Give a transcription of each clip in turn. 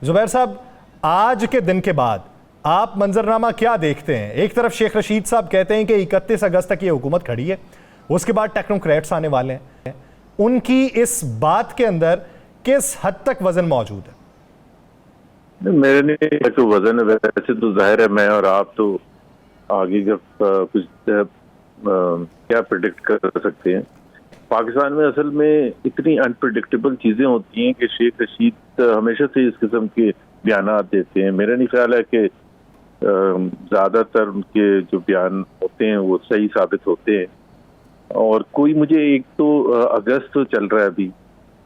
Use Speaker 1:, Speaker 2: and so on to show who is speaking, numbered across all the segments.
Speaker 1: जुबैर साहब, आज के दिन के बाद आप मंजरनामा क्या देखते हैं? एक तरफ शेख रशीद साहब कहते हैं कि 31 अगस्त तक ये हुकूमत खड़ी है, उसके बाद टेक्नोक्रेट्स आने वाले हैं। उनकी इस बात के अंदर किस हद तक वजन मौजूद है?
Speaker 2: मेरे नहीं तो वजन है, वैसे तो जाहिर है मैं और आप तो आगे जब कुछ क्या प्रिडिक्ट कर सकते हैं। पाकिस्तान में असल में इतनी अनप्रिडिक्टेबल चीजें होती हैं कि शेख रशीद हमेशा से इस किस्म के बयान देते हैं। मेरा नहीं ख्याल है कि ज्यादातर उनके जो बयान होते हैं वो सही साबित होते हैं। और कोई मुझे एक तो अगस्त तो चल रहा है, अभी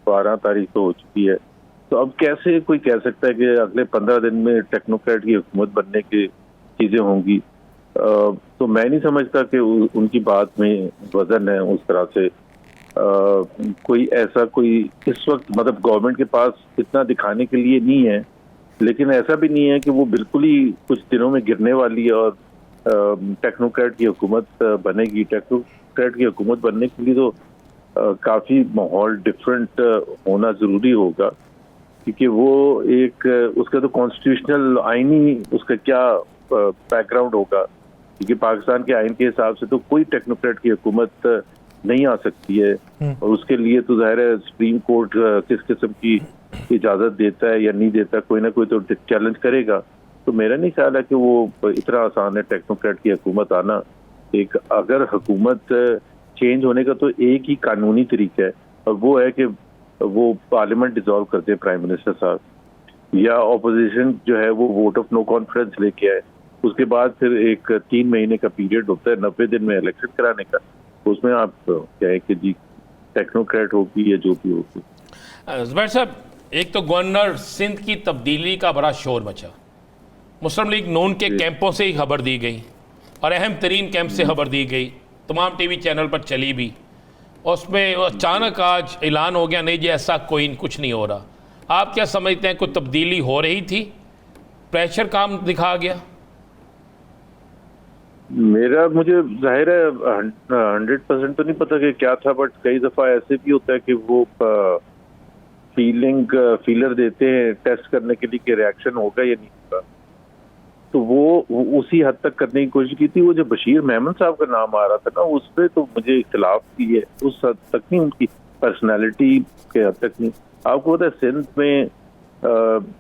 Speaker 2: 12 तारीख तो हो चुकी है, तो अब कैसे कोई कह सकता है कि अगले 15 दिन में टेक्नोक्रेट की हुकूमत बनने की चीजें होंगी। तो मैं नहीं समझता कि उनकी बात में वजन है उस तरह से। कोई ऐसा कोई इस वक्त मतलब गवर्नमेंट के पास इतना दिखाने के लिए नहीं है, लेकिन ऐसा भी नहीं है कि वो बिल्कुल ही कुछ दिनों में गिरने वाली है और टेक्नोक्रेट की हुकूमत बनेगी। टेक्नोक्रेट की हुकूमत बनने के लिए तो काफी माहौल डिफरेंट होना जरूरी होगा, क्योंकि वो एक उसका तो कॉन्स्टिट्यूशनल आईनी उसका क्या बैकग्राउंड होगा, क्योंकि पाकिस्तान के आइन के हिसाब से तो कोई टेक्नोक्रेट की हुकूमत नहीं आ सकती है। और उसके लिए तो जाहिर है सुप्रीम कोर्ट किस किस्म की इजाजत देता है या नहीं देता, कोई ना कोई तो चैलेंज करेगा। तो मेरा नहीं ख्याल है कि वो इतना आसान है टेक्नोक्रेट की हुकूमत आना। एक अगर हुकूमत चेंज होने का तो एक ही कानूनी तरीका है, और वो है कि वो पार्लियामेंट डिसॉल्व करते हैं प्राइम मिनिस्टर साहब, या ऑपोजिशन जो है वो वोट ऑफ नो कॉन्फिडेंस लेके आए। उसके बाद फिर एक 3 महीने का पीरियड होता है 90 दिन में इलेक्शन कराने का, उसमें आप क्या है कि जी टेक्नोक्रेट होगी या जो भी होगी।
Speaker 3: जुबैर साहब, एक तो गवर्नर सिंध की तब्दीली का बड़ा शोर मचा, मुस्लिम लीग नून के कैंपों से ही खबर दी गई और अहम तरीन कैंप से खबर दी गई, तमाम टीवी चैनल पर चली भी। उसमें अचानक आज ऐलान हो गया नहीं जी ऐसा कोई कुछ नहीं हो रहा। आप क्या समझते हैं, कोई तब्दीली हो रही थी, प्रेशर काम दिखा गया?
Speaker 2: मुझे जाहिर है 100% तो नहीं पता कि क्या था, बट कई दफा ऐसे भी होता है कि वो फीलर देते हैं टेस्ट करने के लिए कि रिएक्शन होगा या नहीं होगा, तो वो उसी हद तक करने की कोशिश की थी। वो जो बशीर मेमन साहब का नाम आ रहा था ना, उस पर तो मुझे इख्तिलाफ भी है, उस हद तक नहीं, उनकी पर्सनैलिटी के हद तक नहीं। आपको पता है सिंध में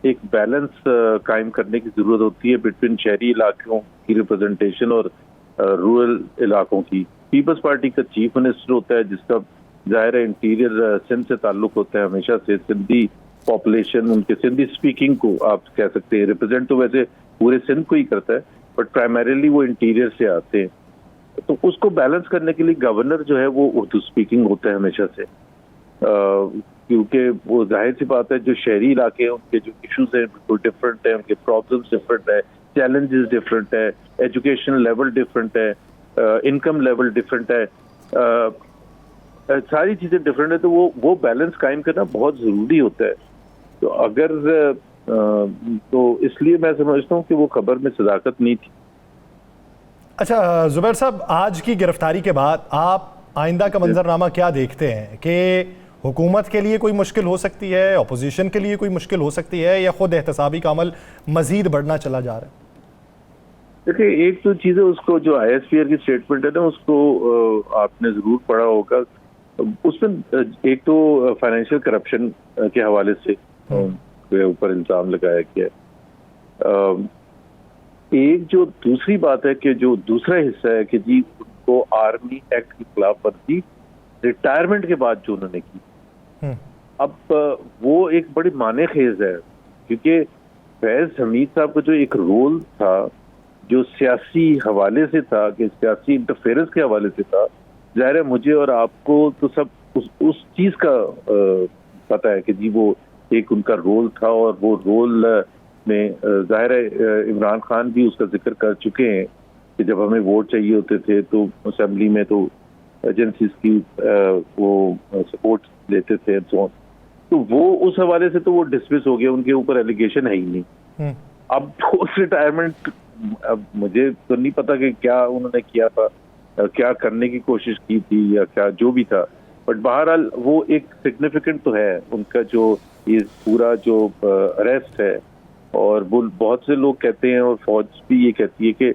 Speaker 2: एक बैलेंस कायम करने की जरूरत होती है बिटवीन शहरी इलाकों की रिप्रेजेंटेशन और रूरल इलाकों की। पीपल्स पार्टी का चीफ मिनिस्टर होता है जिसका जाहिर है इंटीरियर सिंध से ताल्लुक होता है हमेशा से। सिंधी पॉपुलेशन, उनके सिंधी स्पीकिंग को आप कह सकते हैं रिप्रेजेंट तो वैसे पूरे सिंध को ही करता है, बट प्राइमरीली वो इंटीरियर से आते हैं। तो उसको बैलेंस करने के लिए गवर्नर जो है वो उर्दू स्पीकिंग होता है हमेशा से, क्योंकि वो जाहिर सी बात है जो शहरी इलाके हैं उनके जो इश्यूज हैं बिल्कुल डिफरेंट है, उनके प्रॉब्लम्स डिफरेंट है, चैलेंजेस डिफरेंट है, एजुकेशन लेवल डिफरेंट है, इनकम लेवल डिफरेंट है, सारी चीजें डिफरेंट है। तो वो बैलेंस कायम करना बहुत जरूरी होता है। तो अगर तो इसलिए मैं समझता हूँ कि वो खबर में सदाकत नहीं थी।
Speaker 1: अच्छा जुबैर साहब, आज की गिरफ्तारी के बाद आप आइंदा का मंजरनामा क्या देखते हैं कि हुकूमत के लिए कोई मुश्किल हो सकती है, अपोजिशन के लिए कोई मुश्किल हो सकती है, या खुद एहतसाबी का अमल मजीद बढ़ना चला जा रहा है?
Speaker 2: देखिए, एक तो चीज है, उसको जो ISPR की स्टेटमेंट है ना, उसको आपने जरूर पढ़ा होगा। उसमें एक तो फाइनेंशियल करप्शन के हवाले से ऊपर इल्जाम लगाया गया है। एक जो दूसरी बात है कि जो दूसरा हिस्सा है कि जी उनको आर्मी एक्ट की खिलाफ वर्जी रिटायरमेंट के बाद जो उन्होंने की, अब वो एक बड़ी माने खेज है, क्योंकि फैज हमीद साहब का जो एक रोल था जो सियासी हवाले से था, कि सियासी इंटरफेरेंस के हवाले से था, जाहिर है मुझे और आपको तो सब उस चीज का पता है कि जी वो एक उनका रोल था। और वो रोल में जाहिर है इमरान खान भी उसका जिक्र कर चुके हैं कि जब हमें वोट चाहिए होते थे तो असेंबली में तो एजेंसीज की वो सपोर्ट लेते थे, तो वो उस हवाले से तो वो डिसमिस हो गया, उनके ऊपर एलिगेशन है ही नहीं। अब पोस्ट रिटायरमेंट अब मुझे तो नहीं पता कि क्या उन्होंने किया था, क्या करने की कोशिश की थी या क्या जो भी था, बट बहरहाल वो एक सिग्निफिकेंट तो है उनका जो ये पूरा जो अरेस्ट है, और वो बहुत से लोग कहते हैं और फौज भी ये कहती है कि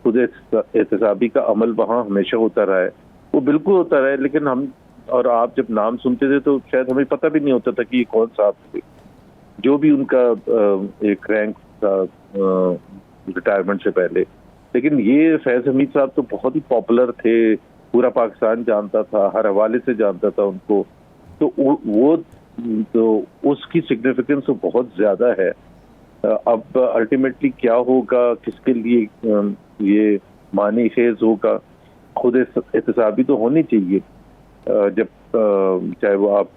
Speaker 2: खुद एहतसाबी का अमल वहाँ हमेशा होता रहा है। वो बिल्कुल होता रहा है, लेकिन हम और आप जब नाम सुनते थे तो शायद हमें पता भी नहीं होता था कि ये कौन साहब थे, जो भी उनका एक रैंक था रिटायरमेंट से पहले। लेकिन ये फैज हमीद साहब तो बहुत ही पॉपुलर थे, पूरा पाकिस्तान जानता था, हर हवाले से जानता था उनको, तो वो तो उसकी सिग्निफिकेंस तो बहुत ज्यादा है। अब अल्टीमेटली क्या होगा, किसके लिए ये मानी खेज होगा, खुद एहतसाबी तो होनी चाहिए। जब चाहे वो आप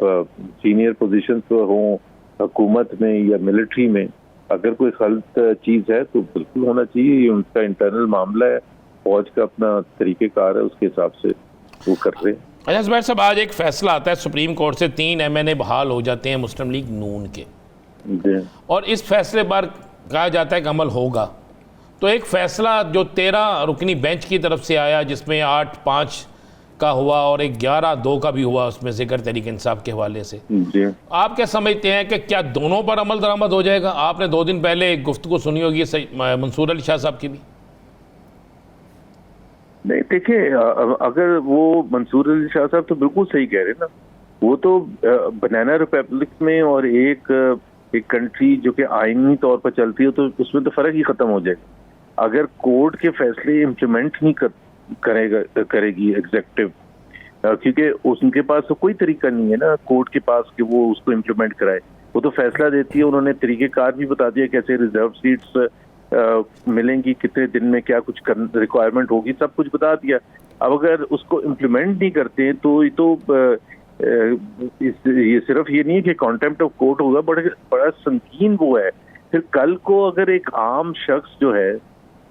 Speaker 2: सीनियर पोजीशन पर हों, हुकूमत में या मिलिट्री में, अगर कोई गलत चीज है तो बिल्कुल होना चाहिए। ये उनका इंटरनल मामला है, फौज का अपना तरीक़ेकार है, उसके हिसाब से वो कर रहे हैं।
Speaker 3: अच्छा जुबैर साहब, आज एक फैसला आता है सुप्रीम कोर्ट से, 3 MNA बहाल हो जाते हैं मुस्लिम लीग नून के, और इस फैसले पर कहा जाता है कि अमल होगा। तो एक फैसला जो 13 रुकनी बेंच की तरफ से आया, जिसमें 8-5 का हुआ और एक 11-2 का भी हुआ, उसमें जिक्र तहरीक इंसाफ के हवाले से, आप क्या समझते हैं कि क्या दोनों पर अमल दरामद हो जाएगा? आपने 2 दिन पहले एक गुफ्तगू सुनी होगी मंसूर अली शाह साहब की भी।
Speaker 2: नहीं देखिए, अगर वो मंसूर अली शाह साहब तो बिल्कुल सही कह रहे हैं ना, वो तो बनाना रिपब्लिक में और एक कंट्री जो कि आईनी तौर पर चलती है, तो उसमें तो फर्क ही खत्म हो जाएगा। अगर कोर्ट के फैसले इम्प्लीमेंट नहीं करेगी एग्जीक्यूटिव, क्योंकि उनके पास तो कोई तरीका नहीं है ना कोर्ट के पास कि वो उसको इम्प्लीमेंट कराए। वो तो फैसला देती है, उन्होंने तरीकेकार भी बता दिया कैसे रिजर्व सीट्स मिलेंगी, कितने दिन में क्या कुछ रिक्वायरमेंट होगी, सब कुछ बता दिया। अब अगर उसको इम्प्लीमेंट नहीं करते हैं तो ये सिर्फ ये नहीं है कि कॉन्टेम्प्ट ऑफ कोर्ट होगा, बड़ा संगीन वो है। फिर कल को अगर एक आम शख्स जो है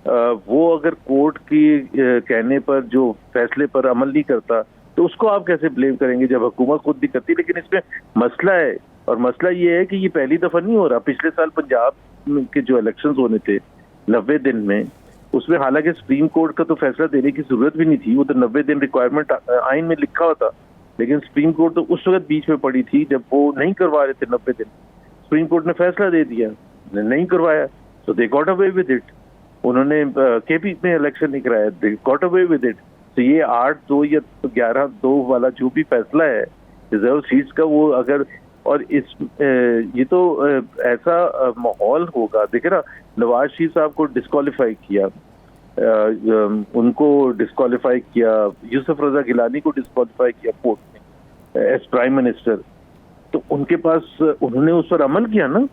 Speaker 2: वो अगर कोर्ट की कहने पर जो फैसले पर अमल नहीं करता, तो उसको आप कैसे ब्लेम करेंगे जब हुकूमत खुद नहीं करती। लेकिन इसमें मसला है, और मसला ये है कि ये पहली दफा नहीं हो रहा। पिछले साल पंजाब के जो इलेक्शंस होने थे 90 दिन में, उसमें हालांकि सुप्रीम कोर्ट का तो फैसला देने की जरूरत भी नहीं थी, वो तो 90 दिन रिक्वायरमेंट आइन में लिखा हुआ था, लेकिन सुप्रीम कोर्ट तो उस वक्त बीच में पड़ी थी जब वो नहीं करवा रहे थे 90 दिन। सुप्रीम कोर्ट ने फैसला दे दिया, नहीं करवाया, तो they got away with it. उन्होंने केपी में इलेक्शन नहीं कराया, they got away with it. तो ये 8-2 या 11-2 वाला जो भी फैसला है रिजर्व सीट्स का, वो अगर और ये तो ऐसा माहौल होगा। देखिए ना, नवाज शरीफ साहब को डिस्क्वालीफाई किया, उनको डिस्क्वालीफाई किया, यूसुफ रजा गिलानी को डिस्क्वालीफाई किया कोर्ट ने एज प्राइम मिनिस्टर, तो उनके पास उन्होंने उस पर अमल किया ना।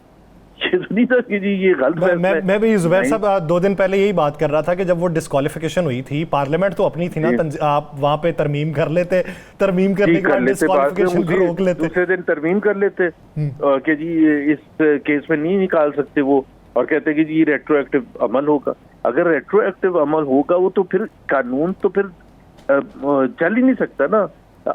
Speaker 2: ये तो नहीं था कि जी ये गलत है।
Speaker 1: मैं भी जुबैर साहब 2 दिन पहले यही बात कर रहा था कि जब वो डिस्क्वालिफिकेशन हुई थी, पार्लियामेंट तो अपनी थी ना, आप वहां पे तरमीम कर लेते, तरमीम करने के बाद डिस्क्वालिफिकेशन को रोक लेते,
Speaker 2: दूसरे दिन तरमीम कर लेते कि जी इस केस में नहीं निकाल सकते वो, और कहते कि जी रेट्रोएक्टिव अमल होगा। अगर रेट्रोएक्टिव अमल होगा वो तो फिर कानून तो फिर चल ही नहीं सकता ना,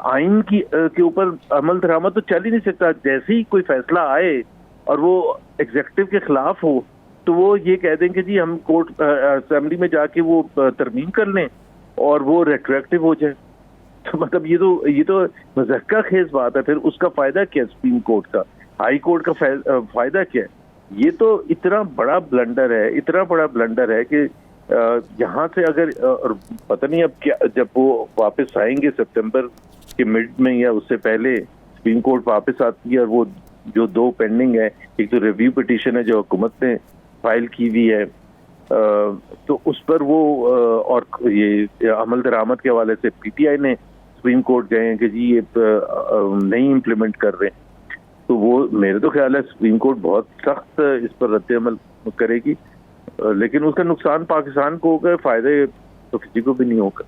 Speaker 2: आइन के ऊपर अमल दरामद तो चल ही नहीं सकता। जैसे ही कोई फैसला आए और वो एग्जीक्यूटिव के खिलाफ हो, तो वो ये कह देंगे जी हम कोर्ट असेंबली में जाके वो तरमीम कर लें और वो रेट्रोएक्टिव हो जाए। तो मतलब ये तो मज़क्का खेज बात है। फिर उसका फायदा क्या है सुप्रीम कोर्ट का, हाई कोर्ट का फायदा क्या है? ये तो इतना बड़ा ब्लंडर है, इतना बड़ा ब्लंडर है कि यहाँ से अगर पता नहीं अब क्या, जब वो वापस आएंगे सितंबर के मिड में या उससे पहले सुप्रीम कोर्ट वापस आती है, और वो जो 2 पेंडिंग है, एक तो रिव्यू पिटीशन है जो हुकूमत ने फाइल की हुई है, तो उस पर वो और ये अमल दरामद के हवाले से पीटीआई ने सुप्रीम कोर्ट गए हैं कि जी ये नहीं इम्प्लीमेंट कर रहे, तो वो मेरे तो ख्याल है सुप्रीम कोर्ट बहुत सख्त इस पर रद्द अमल करेगी, लेकिन उसका नुकसान पाकिस्तान को होगा, फायदे तो किसी को भी नहीं होगा।